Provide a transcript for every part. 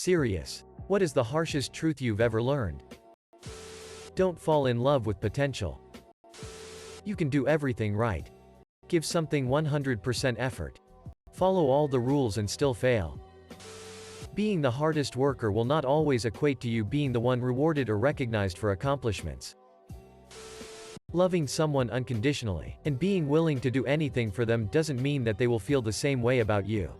Serious. What is the harshest truth you've ever learned? Don't fall in love with potential. You can do everything right. Give something 100% effort. Follow all the rules and still fail. Being the hardest worker will not always equate to you being the one rewarded or recognized for accomplishments. Loving someone unconditionally, and being willing to do anything for them doesn't mean that they will feel the same way about you.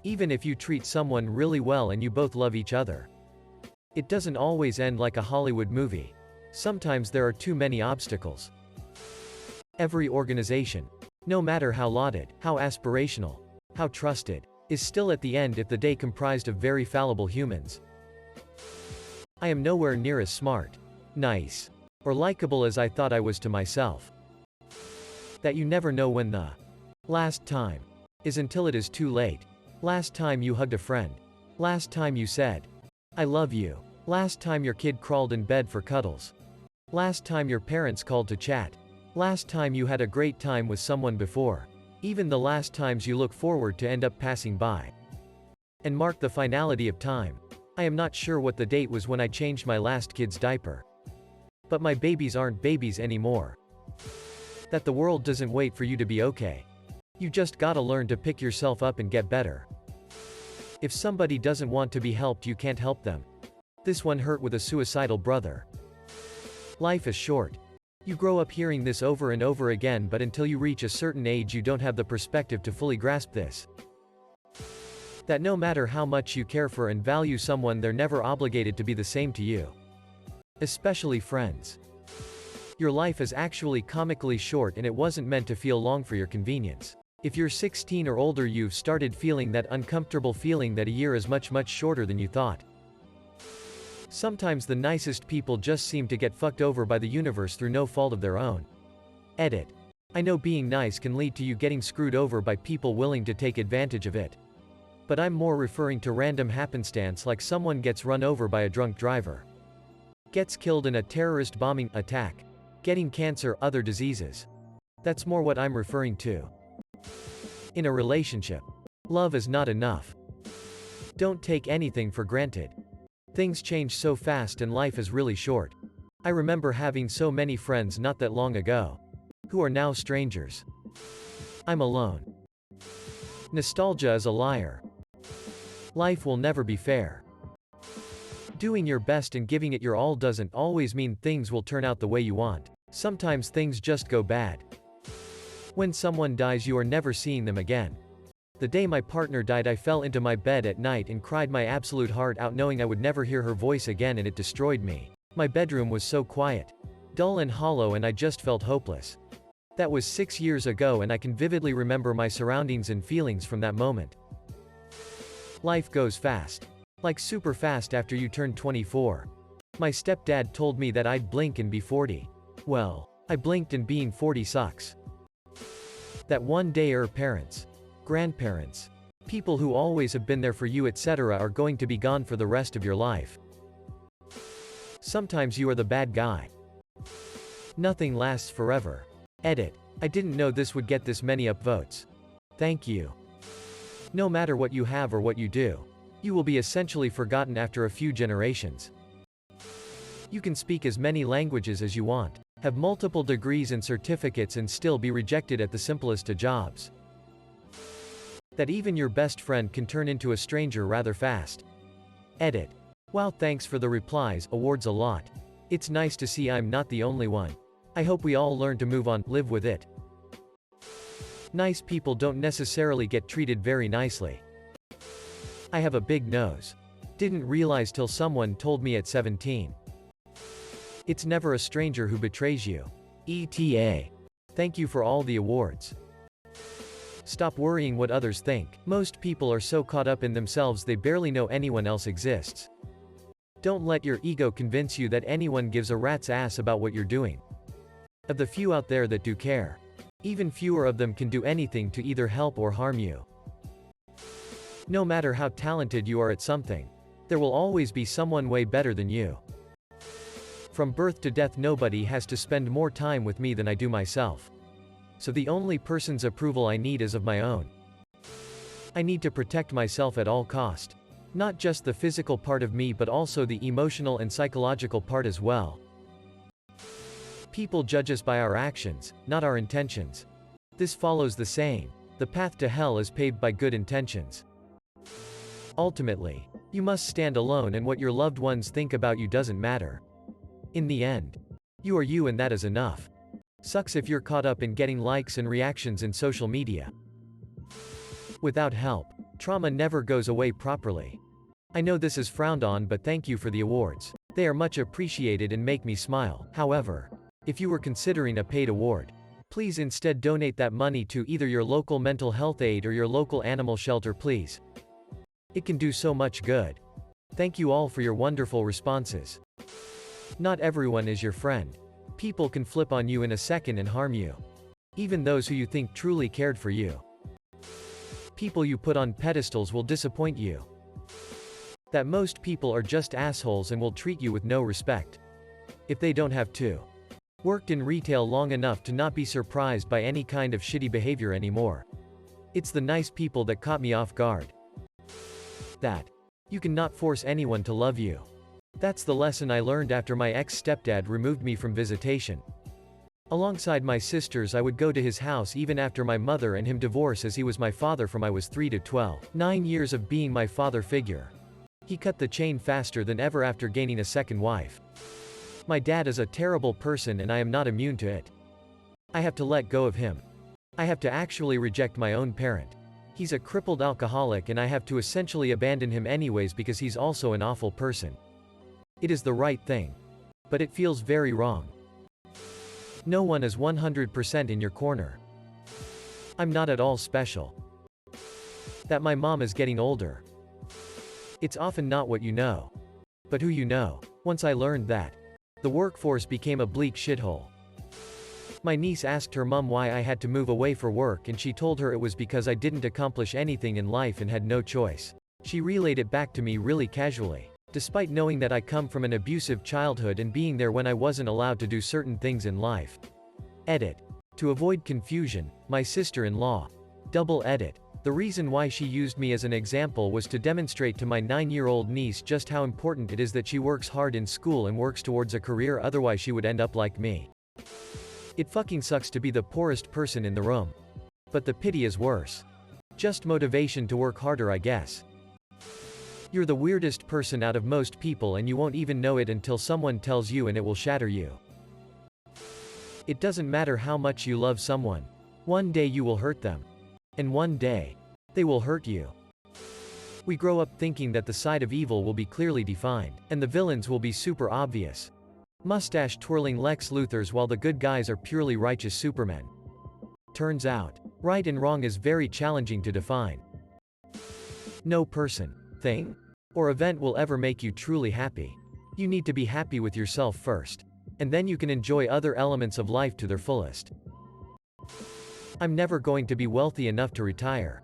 Even if you treat someone really well and you both love each other, it doesn't always end like a Hollywood movie. Sometimes there are too many obstacles. Every organization, no matter how lauded, how aspirational, how trusted, is still at the end of the day comprised of very fallible humans. I am nowhere near as smart, nice, or likable as I thought I was to myself. That you never know when the last time is until it is too late. Last time you hugged a friend. Last time you said, I love you. Last time your kid crawled in bed for cuddles. Last time your parents called to chat. Last time you had a great time with someone before. Even the last times you look forward to end up passing by and mark the finality of time. I am not sure what the date was when I changed my last kid's diaper. But my babies aren't babies anymore. That the world doesn't wait for you to be okay. You just gotta learn to pick yourself up and get better. If somebody doesn't want to be helped, you can't help them. This one hurt with a suicidal brother. Life is short. You grow up hearing this over and over again, but until you reach a certain age you don't have the perspective to fully grasp this. That no matter how much you care for and value someone, they're never obligated to be the same to you. Especially friends. Your life is actually comically short and it wasn't meant to feel long for your convenience. If you're 16 or older, you've started feeling that uncomfortable feeling that a year is much shorter than you thought. Sometimes the nicest people just seem to get fucked over by the universe through no fault of their own. Edit. I know being nice can lead to you getting screwed over by people willing to take advantage of it. But I'm more referring to random happenstance, like someone gets run over by a drunk driver, gets killed in a terrorist bombing attack, getting cancer, other diseases. That's more what I'm referring to. In a relationship, love is not enough. Don't take anything for granted. Things change so fast and life is really short. I remember having so many friends not that long ago, who are now strangers. I'm alone. Nostalgia is a liar. Life will never be fair. Doing your best and giving it your all doesn't always mean things will turn out the way you want. Sometimes things just go bad. When someone dies, you are never seeing them again. The day my partner died, I fell into my bed at night and cried my absolute heart out, knowing I would never hear her voice again, and it destroyed me. My bedroom was so quiet, dull and hollow, and I just felt hopeless. That was 6 years ago, and I can vividly remember my surroundings and feelings from that moment. Life goes fast. Like super fast after you turn 24. My stepdad told me that I'd blink and be 40. Well, I blinked and being 40 sucks. That one day our parents, grandparents, people who always have been there for you, etc., are going to be gone for the rest of your life. Sometimes you are the bad guy. Nothing lasts forever. Edit. I didn't know this would get this many upvotes. Thank you. No matter what you have or what you do, you will be essentially forgotten after a few generations. You can speak as many languages as you want, have multiple degrees and certificates, and still be rejected at the simplest of jobs. That even your best friend can turn into a stranger rather fast. Edit. Wow, thanks for the replies, awards a lot. It's nice to see I'm not the only one. I hope we all learn to move on, live with it. Nice people don't necessarily get treated very nicely. I have a big nose. Didn't realize till someone told me at 17. It's never a stranger who betrays you. ETA. Thank you for all the awards. Stop worrying what others think. Most people are so caught up in themselves they barely know anyone else exists. Don't let your ego convince you that anyone gives a rat's ass about what you're doing. Of the few out there that do care, even fewer of them can do anything to either help or harm you. No matter how talented you are at something, there will always be someone way better than you. From birth to death, nobody has to spend more time with me than I do myself. So the only person's approval I need is of my own. I need to protect myself at all cost. Not just the physical part of me but also the emotional and psychological part as well. People judge us by our actions, not our intentions. This follows the saying, the path to hell is paved by good intentions. Ultimately, you must stand alone and what your loved ones think about you doesn't matter. In the end, you are you and that is enough. Sucks if you're caught up in getting likes and reactions in social media. Without help, trauma never goes away properly. I know this is frowned on but thank you for the awards. They are much appreciated and make me smile. However, if you were considering a paid award, please instead donate that money to either your local mental health aid or your local animal shelter please. It can do so much good. Thank you all for your wonderful responses. Not everyone is your friend. People can flip on you in a second and harm you. Even those who you think truly cared for you. People you put on pedestals will disappoint you. That most people are just assholes and will treat you with no respect. If they don't have to. Worked in retail long enough to not be surprised by any kind of shitty behavior anymore. It's the nice people that caught me off guard. That. You cannot force anyone to love you. That's the lesson I learned after my ex-stepdad removed me from visitation. Alongside my sisters I would go to his house even after my mother and him divorce as he was my father from I was 3 to 12. 9 years of being my father figure. He cut the chain faster than ever after gaining a second wife. My dad is a terrible person and I am not immune to it. I have to let go of him. I have to actually reject my own parent. He's a crippled alcoholic and I have to essentially abandon him anyways because he's also an awful person. It is the right thing. But it feels very wrong. No one is 100% in your corner. I'm not at all special. That my mom is getting older. It's often not what you know, but who you know. Once I learned that, the workforce became a bleak shithole. My niece asked her mom why I had to move away for work and she told her it was because I didn't accomplish anything in life and had no choice. She relayed it back to me really casually. Despite knowing that I come from an abusive childhood and being there when I wasn't allowed to do certain things in life. Edit. To avoid confusion, my sister-in-law. Double edit. The reason why she used me as an example was to demonstrate to my 9-year-old niece just how important it is that she works hard in school and works towards a career, otherwise she would end up like me. It fucking sucks to be the poorest person in the room. But the pity is worse. Just motivation to work harder, I guess. You're the weirdest person out of most people and you won't even know it until someone tells you and it will shatter you. It doesn't matter how much you love someone. One day you will hurt them. And one day, they will hurt you. We grow up thinking that the side of evil will be clearly defined, and the villains will be super obvious. Mustache-twirling Lex Luthors while the good guys are purely righteous supermen. Turns out, right and wrong is very challenging to define. No person, thing, or event will ever make you truly happy. You need to be happy with yourself first. And then you can enjoy other elements of life to their fullest. I'm never going to be wealthy enough to retire.